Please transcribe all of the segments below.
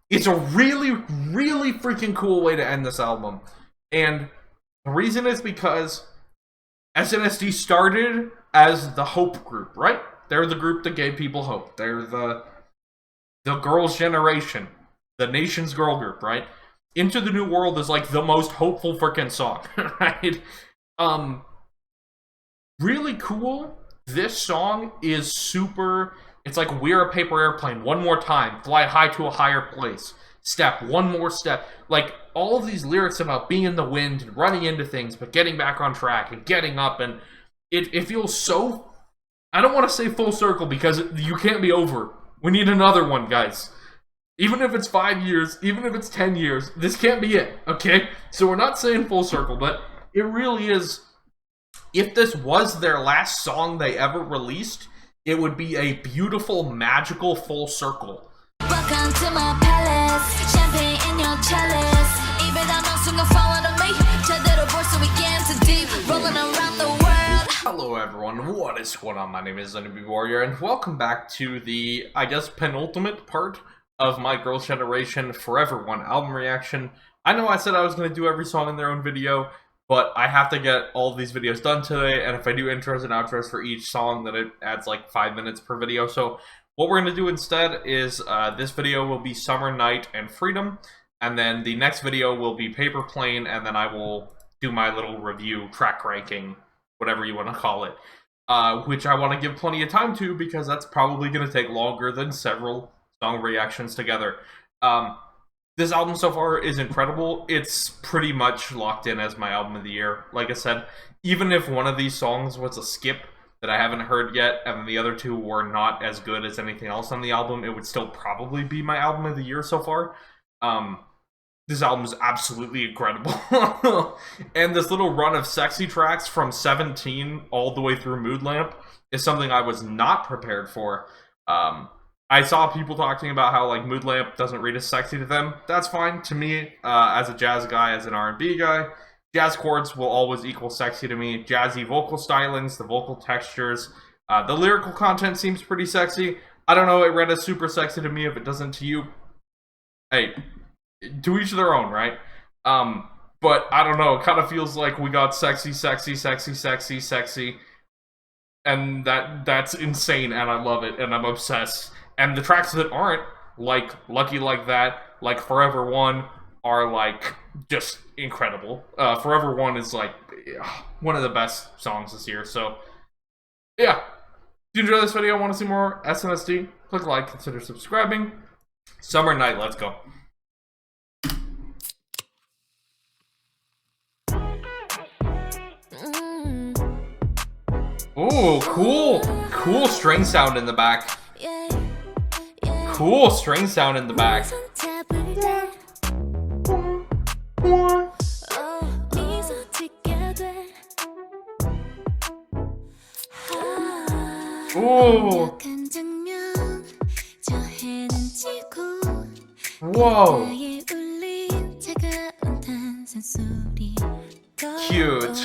It's a really, really freaking cool way to end this album. And the reason is because SNSD started as the Hope group, right? They're the group that gave people hope. They're the girls' generation, the nation's girl group, right? Into the New World is like the most hopeful freaking song, right? Really cool. This song is super. It's like we're a paper airplane. One more time, fly high to a higher place. Step, one more step. Like all of these lyrics about being in the wind and running into things, but getting back on track and getting up, and it feels so. I don't want to say full circle because you can't be over. We need another one, guys. Even if it's 5 years, even if it's 10 years, this can't be it, okay? So we're not saying full circle, but it really is. If this was their last song they ever released, it would be a beautiful, magical full circle. Welcome to my palace, champagne in your chalice. Rolling around the world. Hello everyone, what is going on? My name is SNSD Warrior, and welcome back to the, I guess, penultimate part of my Girls' Generation Forever One album reaction. I know I said I was going to do every song in their own video, but I have to get all of these videos done today, and if I do intros and outros for each song, then it adds like 5 minutes per video. So what we're going to do instead is this video will be Summer Night and Freedom, and then the next video will be Paper Plane, and then I will do my little review, track ranking, whatever you want to call it, which I want to give plenty of time to because that's probably going to take longer than several song reactions together. This album so far is incredible. It's pretty much locked in as my album of the year. Like I said, even if one of these songs was a skip that I haven't heard yet, and the other two were not as good as anything else on the album, it would still probably be my album of the year so far. This album is absolutely incredible. And this little run of sexy tracks from 17 all the way through Mood Lamp is something I was not prepared for. I saw people talking about how like Mood Lamp doesn't read as sexy to them. That's fine to me. As a jazz guy, as an R&B guy, jazz chords will always equal sexy to me. Jazzy vocal stylings, the vocal textures, the lyrical content seems pretty sexy. I don't know, it read as super sexy to me. If it doesn't to you, hey, to each their own, right? But I don't know, it kind of feels like we got sexy, sexy, sexy, sexy, sexy, and that's insane, and I love it, and I'm obsessed. And the tracks that aren't, like Lucky Like That, like Forever One, are like just incredible. Forever One is like one of the best songs this year. So yeah, if you enjoy this video, want to see more SNSD, click like, consider subscribing. Summer Night, let's go. Ooh, cool string sound in the back. Cool string sound in the back. Ooh. Whoa. Cute.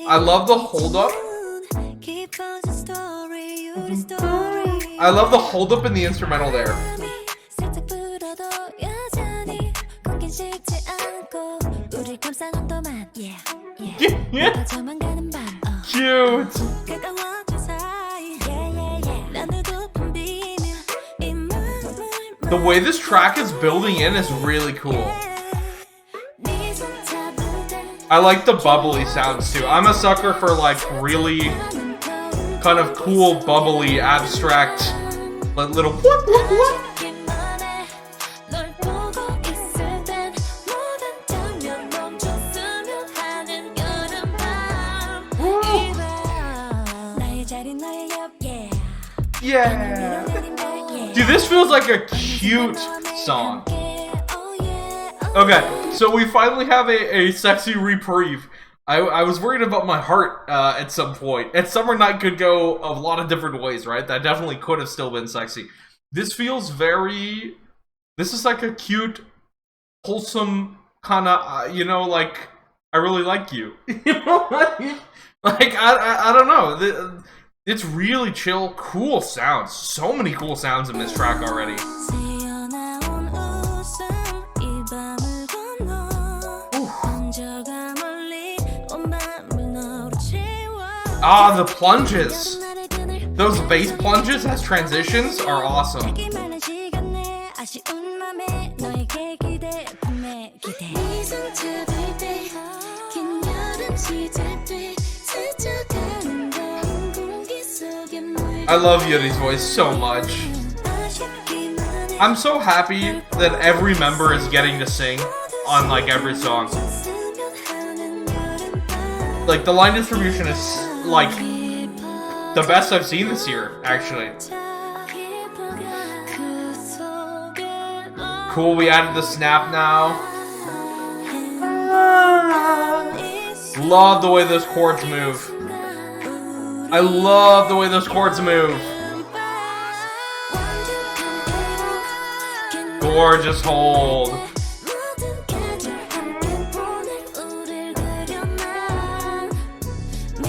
I love the hold up. I love the hold up in the instrumental there. Yeah. Cute. The way this track is building in is really cool. I like the bubbly sounds too. I'm a sucker for like really kind of cool, bubbly, abstract, like little whoop, whoop, whoop. Yeah. Dude, this feels like a cute song. Okay, so we finally have a sexy reprieve. I was worried about my heart at some point. And Summer Night could go a lot of different ways, right? That definitely could have still been sexy. This feels very... This is like a cute, wholesome kind of, you know, like, I really like you. You know, like I don't know. It's really chill, cool sounds. So many cool sounds in this track already. Ah, the plunges. Those bass plunges as transitions are awesome. I love Yuri's voice so much. I'm so happy that every member is getting to sing on like every song. Like the line distribution is like the best I've seen this year, actually. Cool, we added the snap now. Love the way those chords move. I love the way those chords move. Gorgeous hold.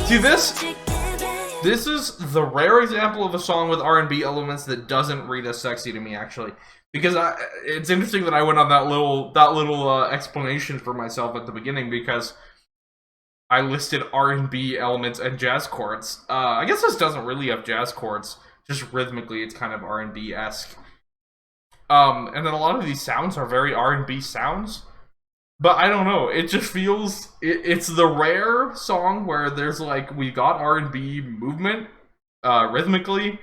See, this is the rare example of a song with R&B elements that doesn't read as sexy to me, actually. Because it's interesting that I went on that little explanation for myself at the beginning, because I listed R&B elements and jazz chords. I guess this doesn't really have jazz chords. Just rhythmically, it's kind of R&B-esque. And then a lot of these sounds are very R&B sounds. But I don't know, it just feels... It's the rare song where there's like, we got R&B movement, rhythmically.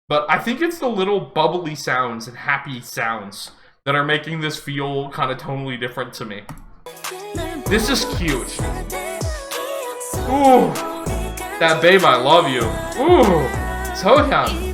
But I think it's the little bubbly sounds and happy sounds that are making this feel kind of tonally different to me. This is cute. Ooh, that babe, I love you. Ooh, 소현.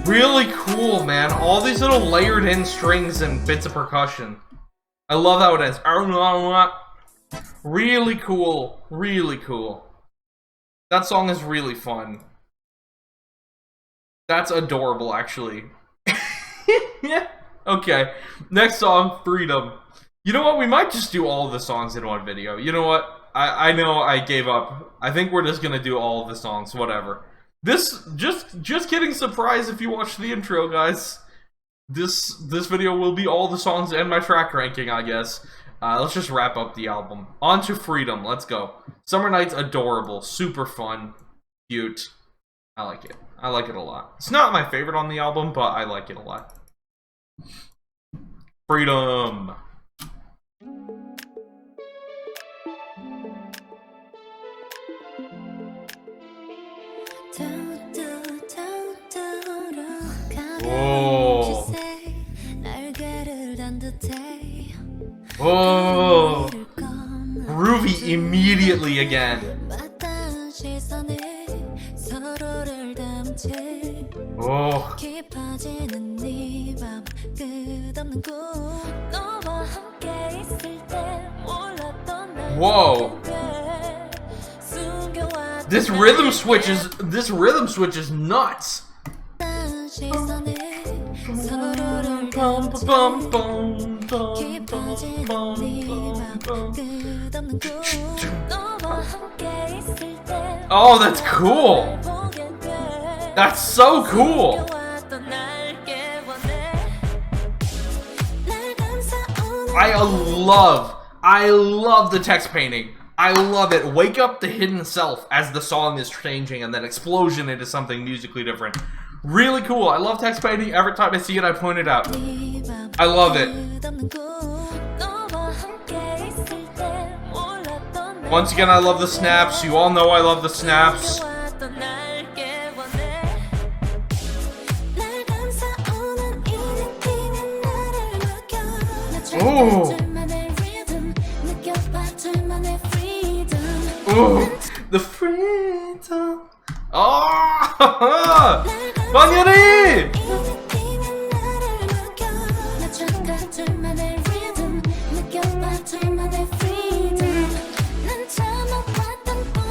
Really cool, man. All these little layered in strings and bits of percussion. I love how it ends. Really cool. Really cool. That song is really fun. That's adorable, actually. Yeah. Okay. Next song, Freedom. You know what? We might just do all of the songs in one video. You know what? I know I gave up. I think we're just gonna do all of the songs. Whatever. This, just kidding, surprise if you watch the intro, guys. This video will be all the songs and my track ranking, I guess. Let's just wrap up the album. On to Freedom, let's go. Summer Night's adorable, super fun, cute. I like it. I like it a lot. It's not my favorite on the album, but I like it a lot. Freedom. Oh. Oh. Groovy immediately again. Oh. Whoa. This rhythm switch is nuts. Oh, that's cool. That's so cool. I love the text painting. I love it. Wake up the hidden self as the song is changing and then explosion into something musically different. Really cool. I love text painting. Every time I see it, I point it out. I love it. Once again, I love the snaps. You all know I love the snaps. Ooh. Ooh. The freedom. Oh! Banyari!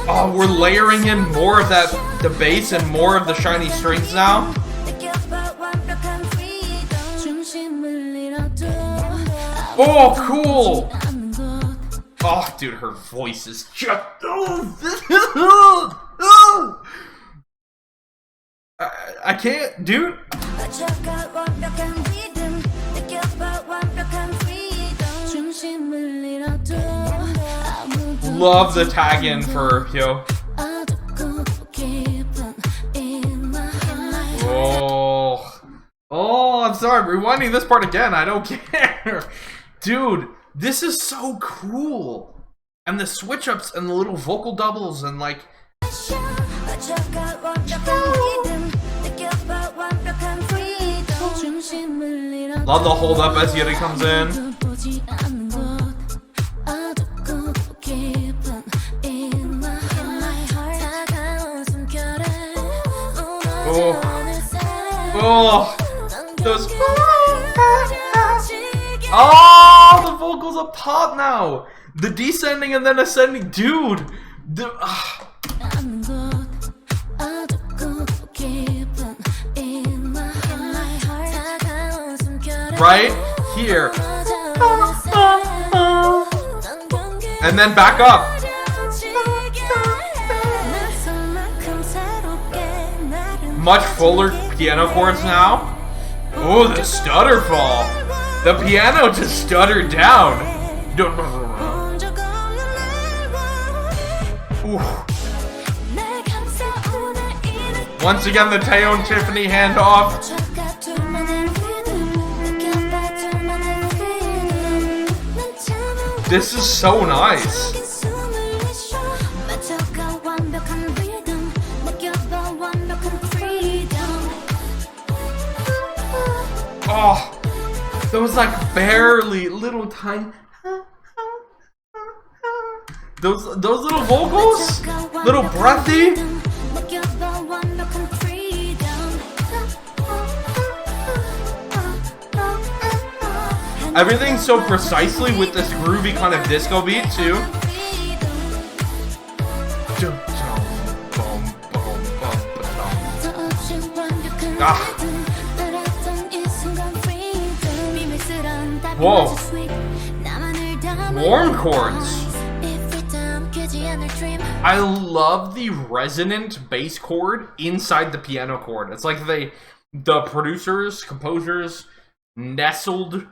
Oh, we're layering in more of the bass and more of the shiny strings now. Oh, cool! Oh, Oh, dude, her voice is just. I can't, dude. Love the tag in for yo. Oh, I'm sorry. Rewinding this part again. I don't care. Dude, this is so cool. And the switch ups and the little vocal doubles and like. Love the hold up as Yuri comes in. Oh, those. Oh, the vocals up top now. The descending and then ascending, dude. Right here, and then back up. Much fuller piano chords now. Oh, the stutter fall. The piano just stuttered down. Ooh. Once again, the Teo and Tiffany handoff. This is so nice. Oh, those like barely little tiny, those little vocals, little breathy. Everything's so precisely with this groovy kind of disco beat too. Ah. Whoa. Warm chords. I love the resonant bass chord inside the piano chord. It's like the producers, composers nestled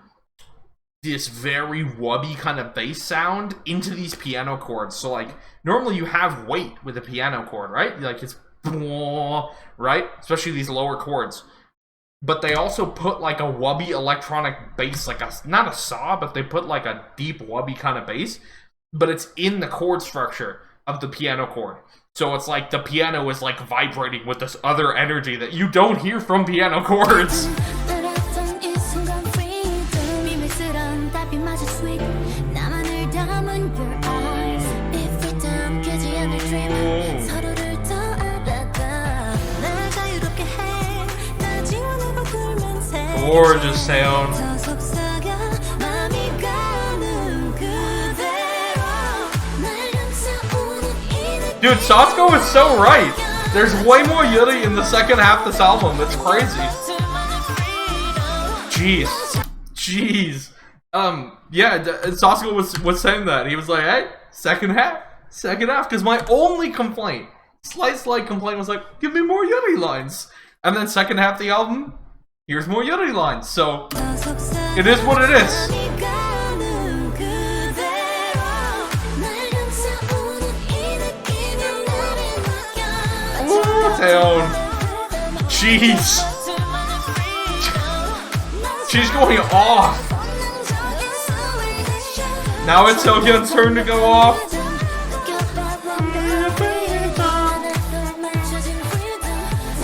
this very wubby kind of bass sound into these piano chords. So like normally you have weight with a piano chord, right? Like it's right? Especially these lower chords. But they also put like a wubby electronic bass, like not a saw, but they put like a deep wubby kind of bass, but it's in the chord structure of the piano chord. So it's like the piano is like vibrating with this other energy that you don't hear from piano chords. Gorgeous sound. Dude, Satsuko is so right. There's way more Yuri in the second half of this album. It's crazy. Jeez. Yeah, Satsuko was saying that. He was like, hey, second half. Because my only complaint, slight complaint was like, give me more Yuri lines. And then second half of the album, here's more Yuri lines, so it is what it is. Ooh, Taeyeon. Jeez. She's going off. Now it's Seokyeon's turn to go off.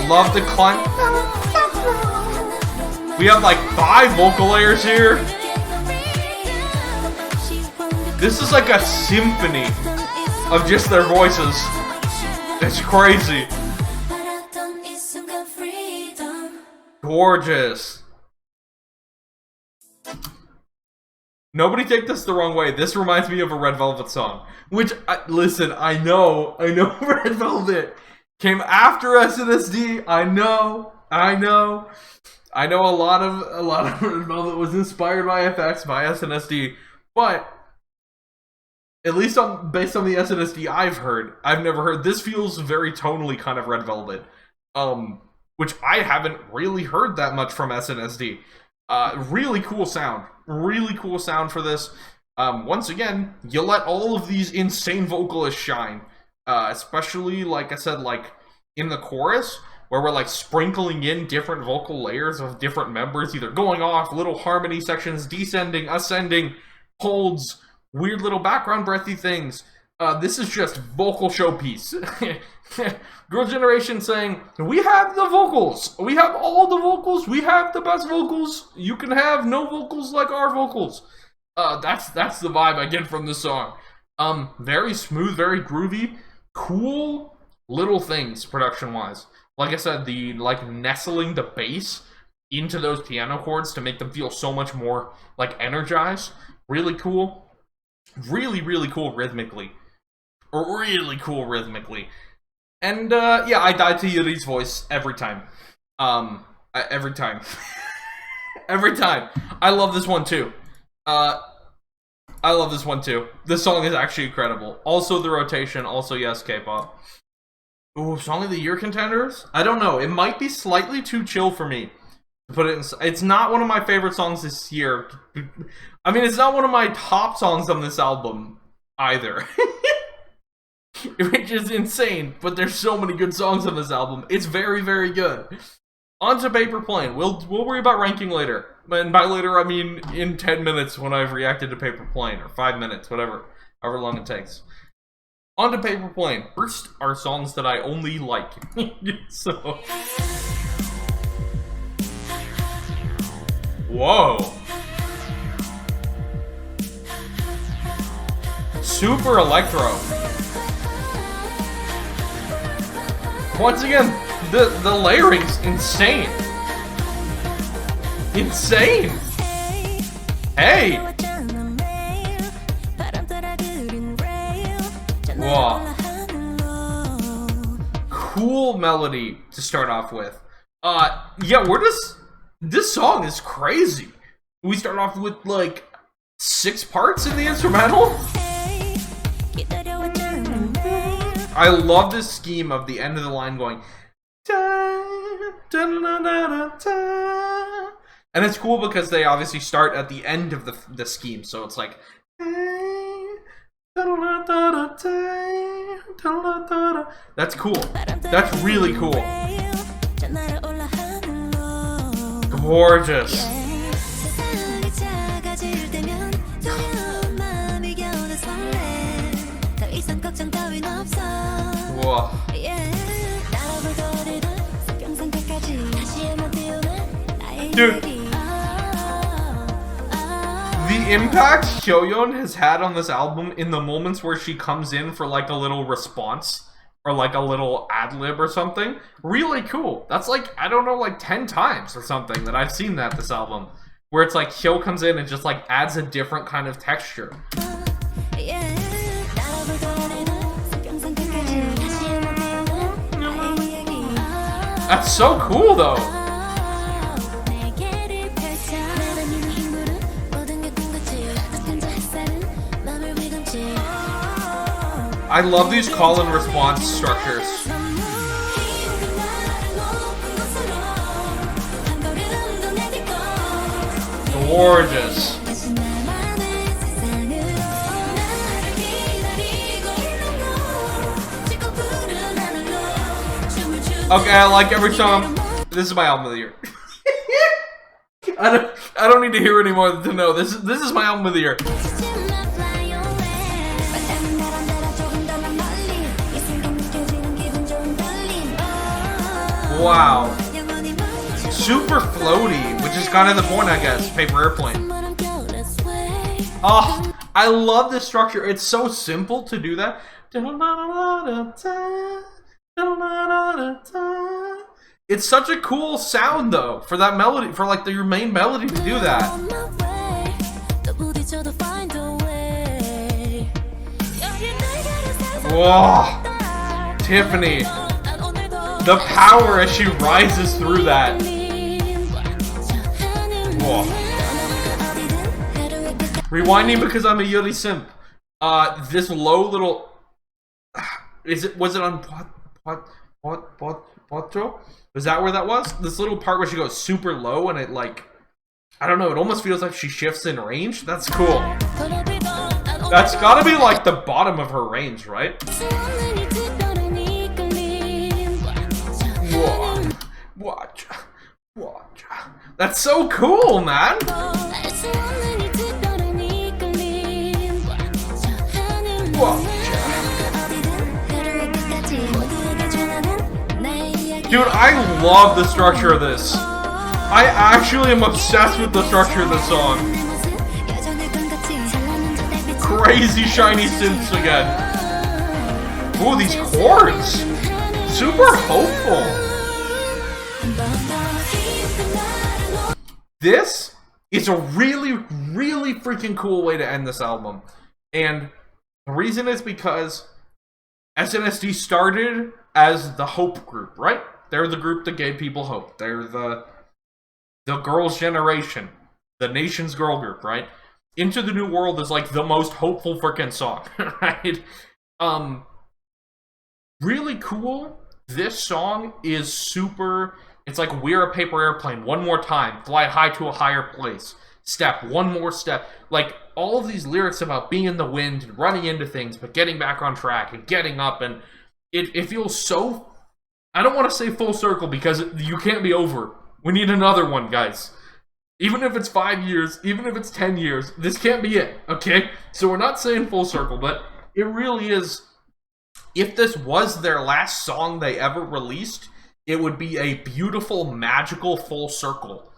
Love the climb. We have like 5 vocal layers here. This is like a symphony of just their voices. It's crazy. Gorgeous. Nobody take this the wrong way. This reminds me of a Red Velvet song. Which, listen, I know Red Velvet came after SNSD. I know a lot of Red Velvet was inspired by FX, by SNSD, but At least based on the SNSD I've heard. I've never heard. This feels very tonally kind of Red Velvet. Which I haven't really heard that much from SNSD. Really cool sound. Really cool sound for this. Once again, you let all of these insane vocalists shine. Especially, like I said, like in the chorus, where we're like sprinkling in different vocal layers of different members, either going off, little harmony sections, descending, ascending, holds, weird little background breathy things. This is just vocal showpiece. Girl Generation saying, we have the vocals. We have all the vocals. We have the best vocals. You can have no vocals like our vocals. That's the vibe I get from this song. Very smooth, very groovy, cool little things production-wise. Like I said, the like nestling the bass into those piano chords to make them feel so much more like energized. Really cool. Really, really cool rhythmically. Really cool rhythmically. And yeah, I die to Yuri's voice every time. Every time. Every time. I love this one too. I love this one too. This song is actually incredible. Also the rotation, also yes, K-pop. Ooh, Song of the Year contenders? I don't know. It might be slightly too chill for me to put it in. It's not one of my favorite songs this year. I mean, it's not one of my top songs on this album either. Which is insane, but there's so many good songs on this album. It's very, very good. On to Paper Plane. We'll worry about ranking later. And by later, I mean in 10 minutes when I've reacted to Paper Plane, or 5 minutes, whatever, however long it takes. On to Paper Plane. First are songs that I only like. So. Whoa. Super electro. Once again, the layering's insane. Insane. Hey. Whoa. Cool melody to start off with. Yeah, this song is crazy. We start off with like 6 parts in the instrumental. I love this scheme of the end of the line going, and it's cool because they obviously start at the end of the scheme, so it's like, that's cool. That's really cool. Gorgeous. Whoa. Dude, the impact Hyoyeon has had on this album in the moments where she comes in for like a little response or like a little ad-lib or something, really cool. That's like, I don't know, like 10 times or something that I've seen this album, where it's like Hyo comes in and just like adds a different kind of texture. That's so cool though. I love these call and response structures. Gorgeous. Okay, I like every song. This is my album of the year. I don't need to hear any more to know. This is my album of the year. Wow. Super floaty, which is kind of the point, I guess. Paper Airplane. Oh, I love this structure. It's so simple to do that. It's such a cool sound though for that melody, for like your main melody to do that. Whoa, Tiffany, the power as she rises through that. Whoa. Rewinding because I'm a Yuri simp. This low little, was it on Potro? Was that where that was? This little part where she goes super low and it like, I don't know, it almost feels like she shifts in range. That's cool. That's gotta be like the bottom of her range, right? Watch. That's so cool, man. Dude, I love the structure of this. I actually am obsessed with the structure of this song. Crazy shiny synths again. Ooh, these chords. Super hopeful. This is a really, really freaking cool way to end this album. And the reason is because SNSD started as the Hope group, right? They're the group that gave people hope. They're the girls' generation, the nation's girl group, right? Into the New World is like the most hopeful freaking song, right? Really cool. This song is super. It's like We're a Paper Airplane. One more time. Fly high to a higher place. Step. One more step. Like, all of these lyrics about being in the wind and running into things, but getting back on track and getting up. And it feels so... I don't want to say full circle because you can't be over. We need another one, guys. Even if it's 5 years, even if it's 10 years, this can't be it, okay? So we're not saying full circle, but it really is... If this was their last song they ever released, it would be a beautiful, magical full circle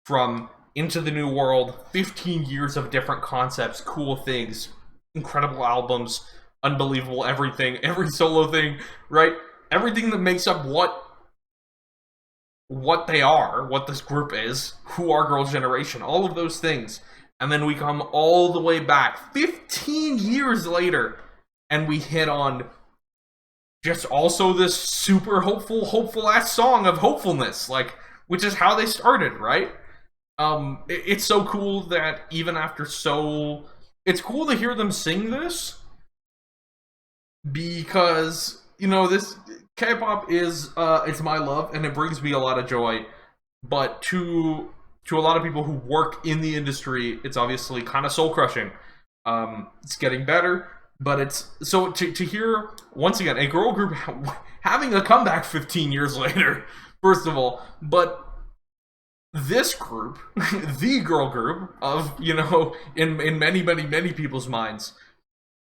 from Into the New World, 15 years of different concepts, cool things, incredible albums, unbelievable everything, every solo thing, right? Everything that makes up what they are, what this group is, who our girls' generation, all of those things. And then we come all the way back, 15 years later, and we hit on just also this super hopeful ass song of hopefulness, like, which is how they started, right? It's so cool that even after it's cool to hear them sing this, because, you know, this K-pop is, it's my love, and it brings me a lot of joy, but to a lot of people who work in the industry, it's obviously kind of soul-crushing. It's getting better, but it's, so to hear, once again, a girl group having a comeback 15 years later, first of all, but this group, the girl group of, you know, in many people's minds,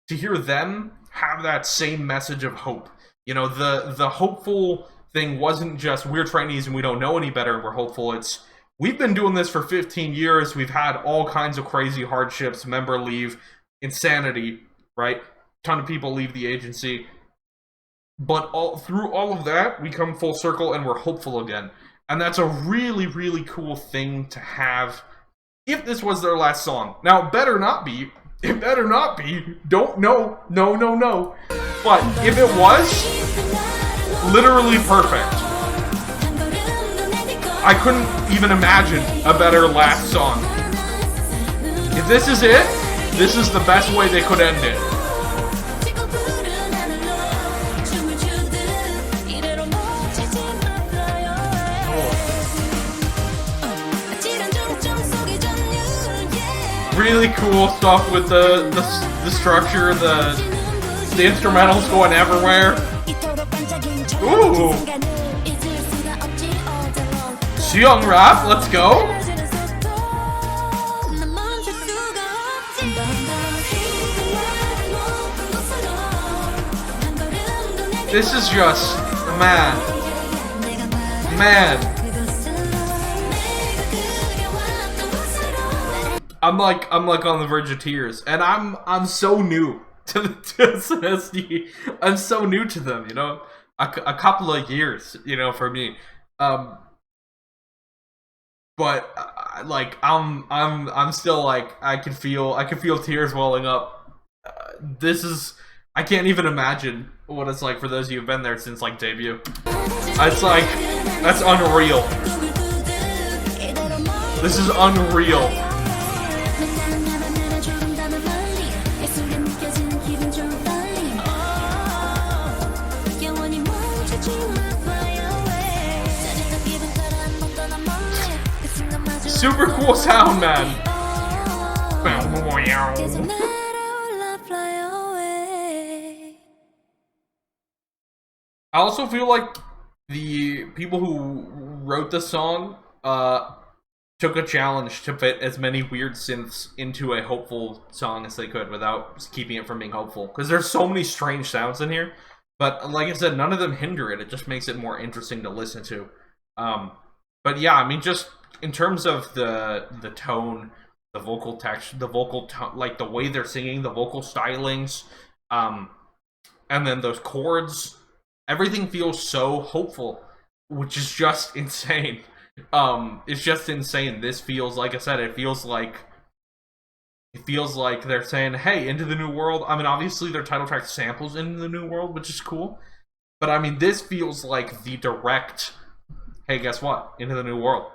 to hear them have that same message of hope. You know, the hopeful thing wasn't just we're trainees and we don't know any better and we're hopeful. It's we've been doing this for 15 years. We've had all kinds of crazy hardships, member leave, insanity, right? Ton of people leave the agency. But through all of that, we come full circle and we're hopeful again. And that's a really, really cool thing to have if this was their last song. Now, it better not be. It better not be. Don't know. No. But if it was, literally perfect. I couldn't even imagine a better last song. If this is it, this is the best way they could end it. Really cool stuff with the structure, the instrumentals going everywhere. Ooh! Seong rap, let's go! This is just, man. I'm like on the verge of tears, and I'm so new to SNSD. I'm so new to them, you know, a couple of years, you know, for me. But like I'm still like I can feel tears welling up. This is, I can't even imagine what it's like for those of you who've been there since like debut. It's like, that's unreal. This is unreal. Super cool sound, man. I also feel like the people who wrote the song took a challenge to fit as many weird synths into a hopeful song as they could without keeping it from being hopeful. Because there's so many strange sounds in here. But like I said, none of them hinder it. It just makes it more interesting to listen to. But yeah, I mean, just in terms of the tone, the vocal text, the vocal tone, like the way they're singing, the vocal stylings, and then those chords, everything feels so hopeful, which is just insane. It's just insane. This feels, like I said, it feels like they're saying, hey, Into the New World. I mean, obviously their title track samples Into the New World, which is cool. But I mean, this feels like the direct, hey, guess what? Into the New World.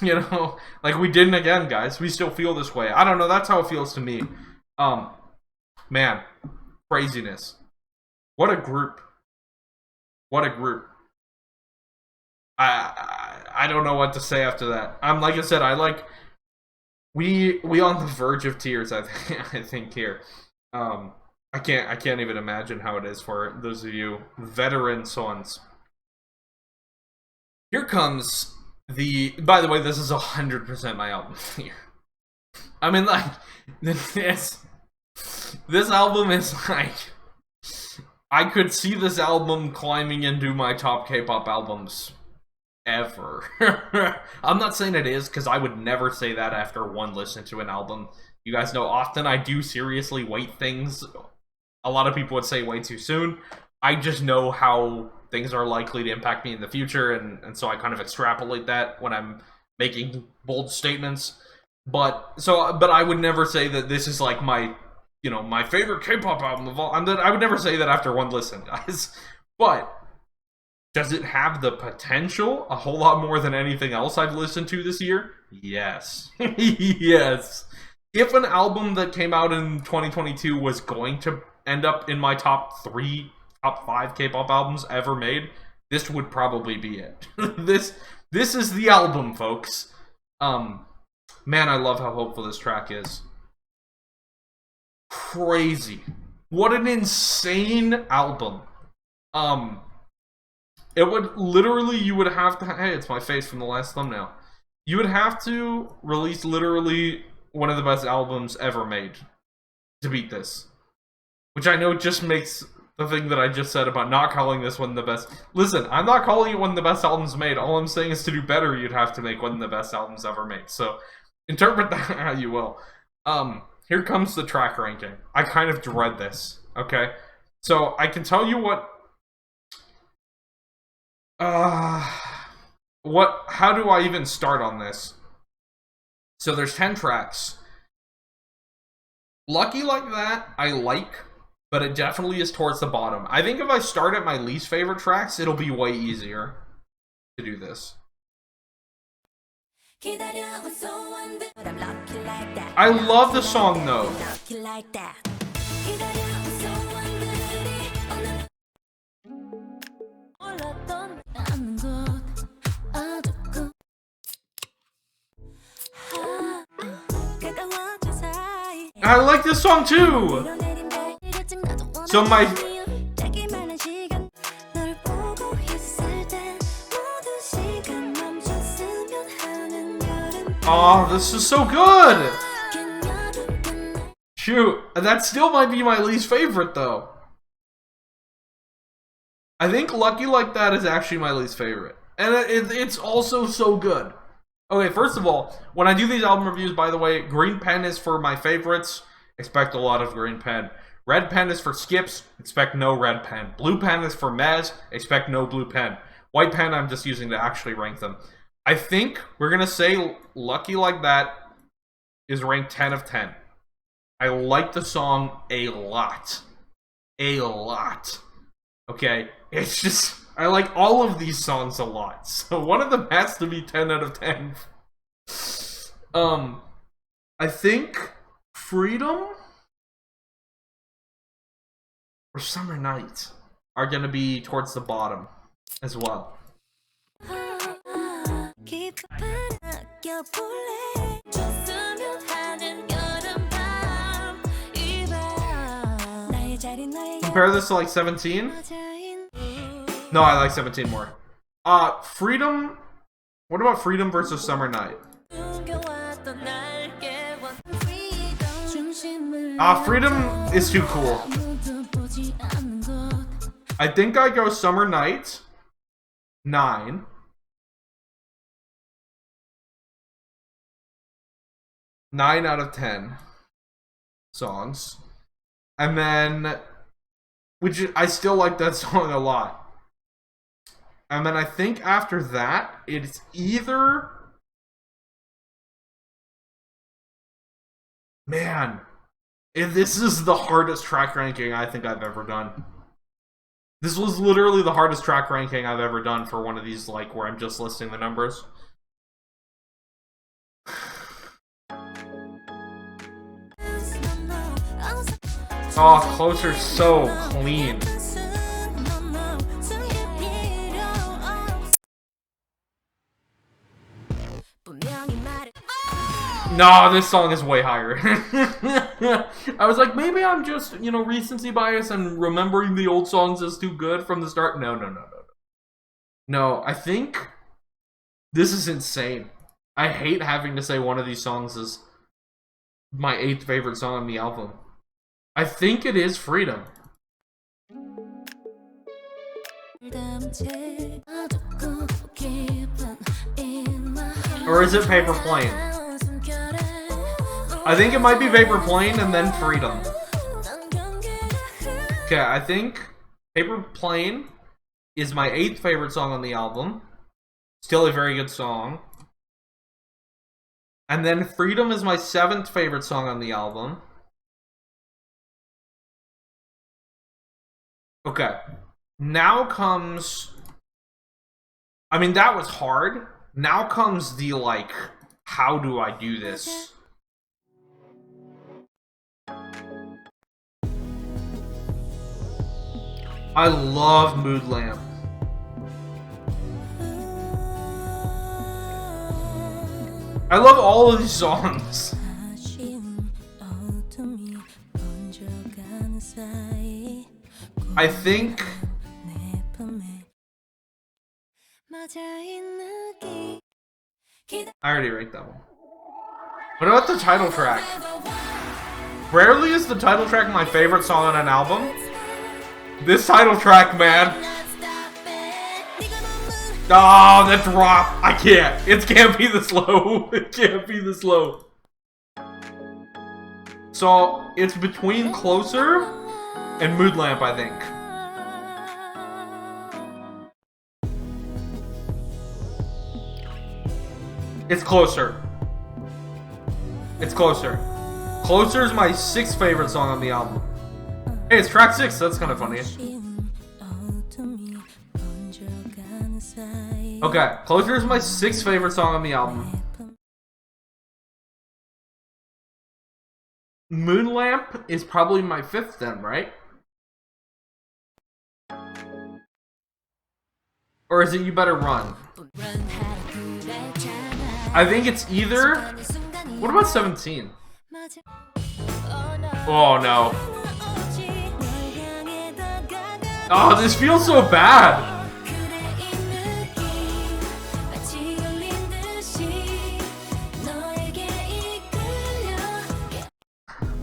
You know? Like, we didn't again, guys. We still feel this way. I don't know, that's how it feels to me. Man. Craziness. What a group. What a group. I don't know what to say after that. Like I said, we on the verge of tears. I think here. I can't even imagine how it is for those of you veteran sons. Here comes by the way, this is 100% my album here. I mean, like, this album is like, I could see this album climbing into my top K-pop albums ever. I'm not saying it is, because I would never say that after one listen to an album. You guys know often I do seriously weight things. A lot of people would say way too soon. I just know how things are likely to impact me in the future, and so I kind of extrapolate that when I'm making bold statements. But I would never say that this is like my favorite K-pop album of all. I would never say that after one listen, guys. But does it have the potential a whole lot more than anything else I've listened to this year? Yes. Yes. If an album that came out in 2022 was going to end up in my top 5 K-pop albums ever made, this would probably be it. This is the album, folks. Man, I love how hopeful this track is. Crazy. What an insane album. It would literally, you would have to, hey, it's my face from the last thumbnail. You would have to release literally one of the best albums ever made to beat this. Which I know just makes the thing that I just said about not calling this one the best. Listen, I'm not calling it one of the best albums made. All I'm saying is to do better, you'd have to make one of the best albums ever made. So, interpret that how you will. Here comes the track ranking. I kind of dread this, okay? So, I can tell you how do I even start on this? So, there's 10 tracks. Lucky Like That, I like, but it definitely is towards the bottom. I think if I start at my least favorite tracks, it'll be way easier to do this. I love the song though. I like this song too. So oh, this is so good. Shoot, that still might be my least favorite though. I think Lucky Like That is actually my least favorite. And it's also so good. Okay, first of all, when I do these album reviews, by the way, Green Pen is for my favorites. Expect a lot of Green Pen. Red Pen is for skips. Expect no Red Pen. Blue Pen is for mez. Expect no Blue Pen. White Pen I'm just using to actually rank them. I think we're going to say Lucky Like That is ranked 10 of 10. I like the song a lot. A lot. Okay? It's just, I like all of these songs a lot. So one of them has to be 10 out of 10. I think Freedom or Summer Night are going to be towards the bottom as well. 느껴볼래 줬으면 하는 여름밤 이밤 나의 자리 너의 Compare this to like 17? No, I like 17 more. Freedom. What about Freedom versus Summer Night? Freedom is too cool. I think I go Summer Night 9. Nine out of 10 songs. And then, I still like that song a lot. And then I think after that, it's either... Man, this is the hardest track ranking I think I've ever done. This was literally the hardest track ranking I've ever done for one of these, like, where I'm just listing the numbers. Oh, Closer's so clean. No, this song is way higher. I was like, maybe I'm just, recency bias and remembering the old songs is too good from the start. No. No, I think this is insane. I hate having to say one of these songs is my 8th favorite song on the album. I think it is Freedom. Or is it Paper Plane? I think it might be Paper Plane and then Freedom. Okay, I think Paper Plane is my 8th favorite song on the album. Still a very good song. And then Freedom is my 7th favorite song on the album. Okay. Now comes... I mean, that was hard. Now comes the, like, how do I do this? I love Mood Lamp. I love all of these songs. I think... I already ranked that one. What about the title track? Rarely is the title track my favorite song on an album. This title track, man. Oh, that drop. I can't. It can't be this low. It can't be this low. So, it's between Closer and Mood Lamp, I think. It's Closer. It's Closer. Closer is my 6th favorite song on the album. Hey, it's track 6. That's kind of funny. Okay, Closer is my 6th favorite song on the album. Moon Lamp is probably my 5th then, right? Or is it You Better Run? I think it's either... What about 17? Oh no. Oh, this feels so bad.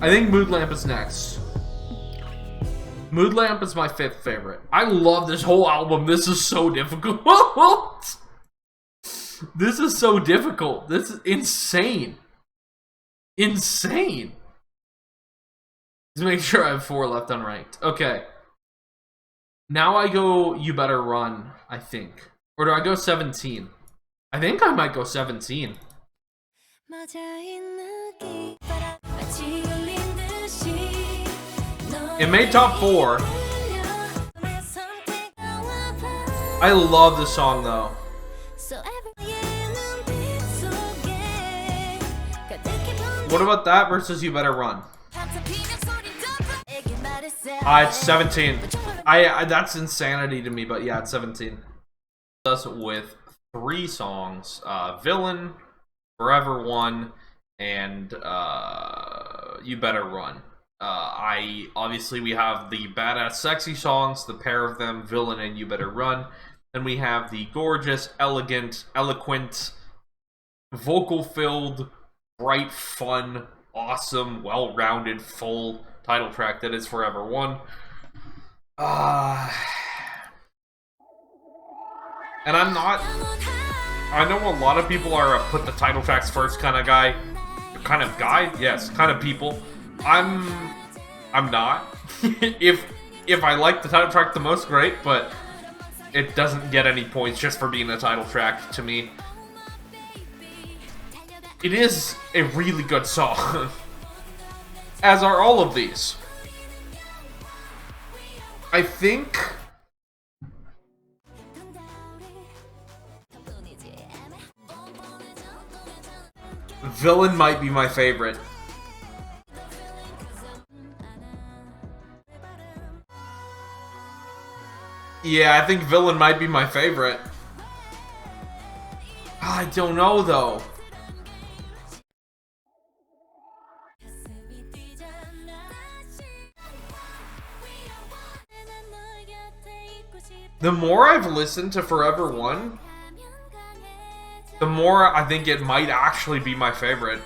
I think Mood Lamp is next. Mood Lamp is my 5th favorite. I love this whole album. This is so difficult. This is so difficult. This is insane. Insane. Let's make sure I have 4 left unranked. Okay. Now I go You Better Run, I think. Or do I go 17? I think I might go 17. It made top 4. I love this song though. What about that versus You Better Run? It's 17. That's insanity to me, but yeah, it's 17. Us with 3 songs. Villain, Forever One, and You Better Run. Obviously we have the badass sexy songs, the pair of them, Villain and You Better Run. And we have the gorgeous, elegant, eloquent, vocal-filled, bright, fun, awesome, well-rounded, full title track that is Forever One. And I know a lot of people are a put the title tracks first kind of guy. Yes, kind of people. I'm not. if I like the title track the most, great, but it doesn't get any points just for being a title track to me. It is a really good song. As are all of these. I think Villain might be my favorite. Yeah, I think Villain might be my favorite. I don't know, though. The more I've listened to Forever One, the more I think it might actually be my favorite.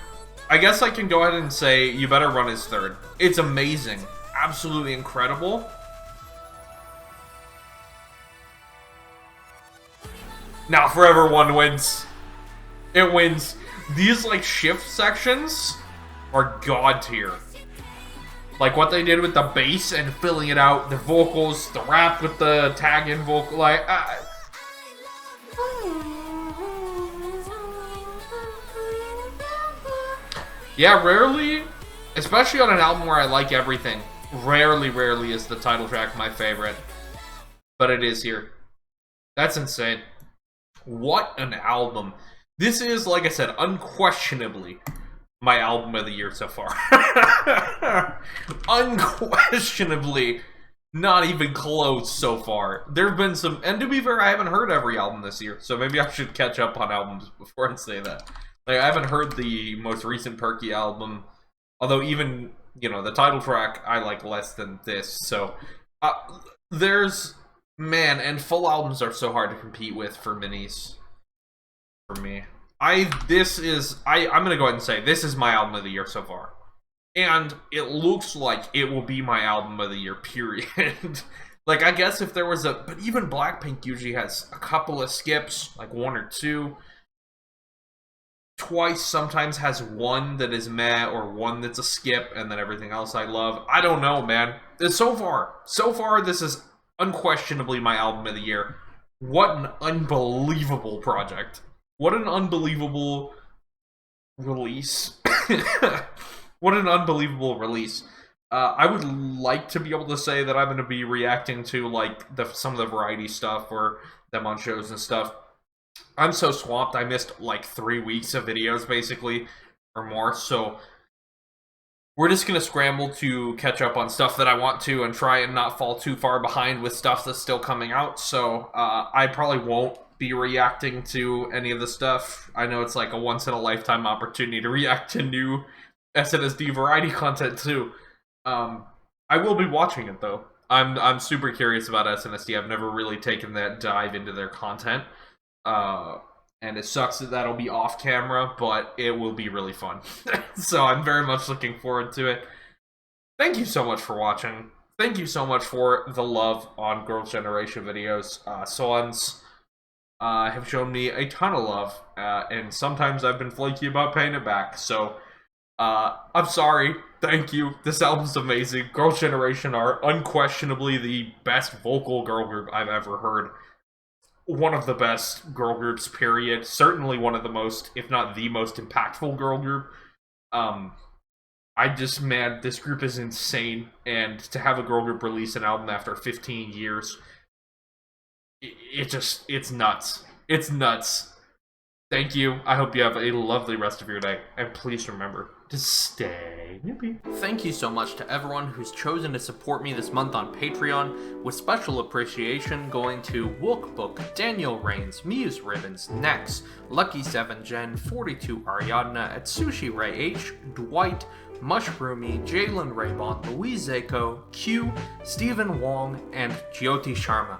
I guess I can go ahead and say You Better Run is third. It's amazing. Absolutely incredible. Now Forever One wins. It wins. These, like, shift sections are god tier. Like, what they did with the bass and filling it out, the vocals, the rap with the tag-in vocal, like... Yeah, rarely, especially on an album where I like everything, rarely is the title track my favorite. But it is here. That's insane. What an album. This is, like I said, unquestionably my album of the year so far. Unquestionably, not even close so far. There have been some, and to be fair, I haven't heard every album this year, so maybe I should catch up on albums before I say that. Like, I haven't heard the most recent Perky album, although even, you know, the title track I like less than this, so there's, man, and full albums are so hard to compete with for minis, for me. I'm gonna go ahead and say, this is my album of the year so far. And it looks like it will be my album of the year, period. Like, I guess if there was but even Blackpink usually has a couple of skips, like one or two. Twice sometimes has one that is meh, or one that's a skip, and then everything else I love. I don't know, man. So far, this is unquestionably my album of the year. What an unbelievable project. What an unbelievable release. What an unbelievable release. I would like to be able to say that I'm going to be reacting to, like, some of the variety stuff or them on shows and stuff. I'm so swamped, I missed, like, 3 weeks of videos, basically, or more, so we're just going to scramble to catch up on stuff that I want to and try and not fall too far behind with stuff that's still coming out, so I probably won't be reacting to any of the stuff. I know it's like a once-in-a-lifetime opportunity to react to new SNSD variety content, too. I will be watching it, though. I'm super curious about SNSD. I've never really taken that dive into their content. And it sucks that that'll be off camera, but it will be really fun. So I'm very much looking forward to it. Thank you so much for watching. Thank you so much for the love on Girls' Generation videos. Swans have shown me a ton of love, and sometimes I've been flaky about paying it back, so I'm sorry. Thank you. This album's amazing. Girls' Generation are unquestionably the best vocal girl group I've ever heard. One of the best girl groups, period. Certainly one of the most, if not the most impactful girl group. Man, this group is insane. And to have a girl group release an album after 15 years, it's nuts. It's nuts. Thank you. I hope you have a lovely rest of your day. And please remember to to stay nippy. Thank you so much to everyone who's chosen to support me this month on Patreon, with special appreciation going to Wookbook, Daniel Rains, Muse Ribbons, Nex, Lucky7 Jen, 42 Ariadna, Atsushi Ray H, Dwight, Mushroomy, Jalen Raybon, Louise Zako, Q, Stephen Wong, and Jyoti Sharma.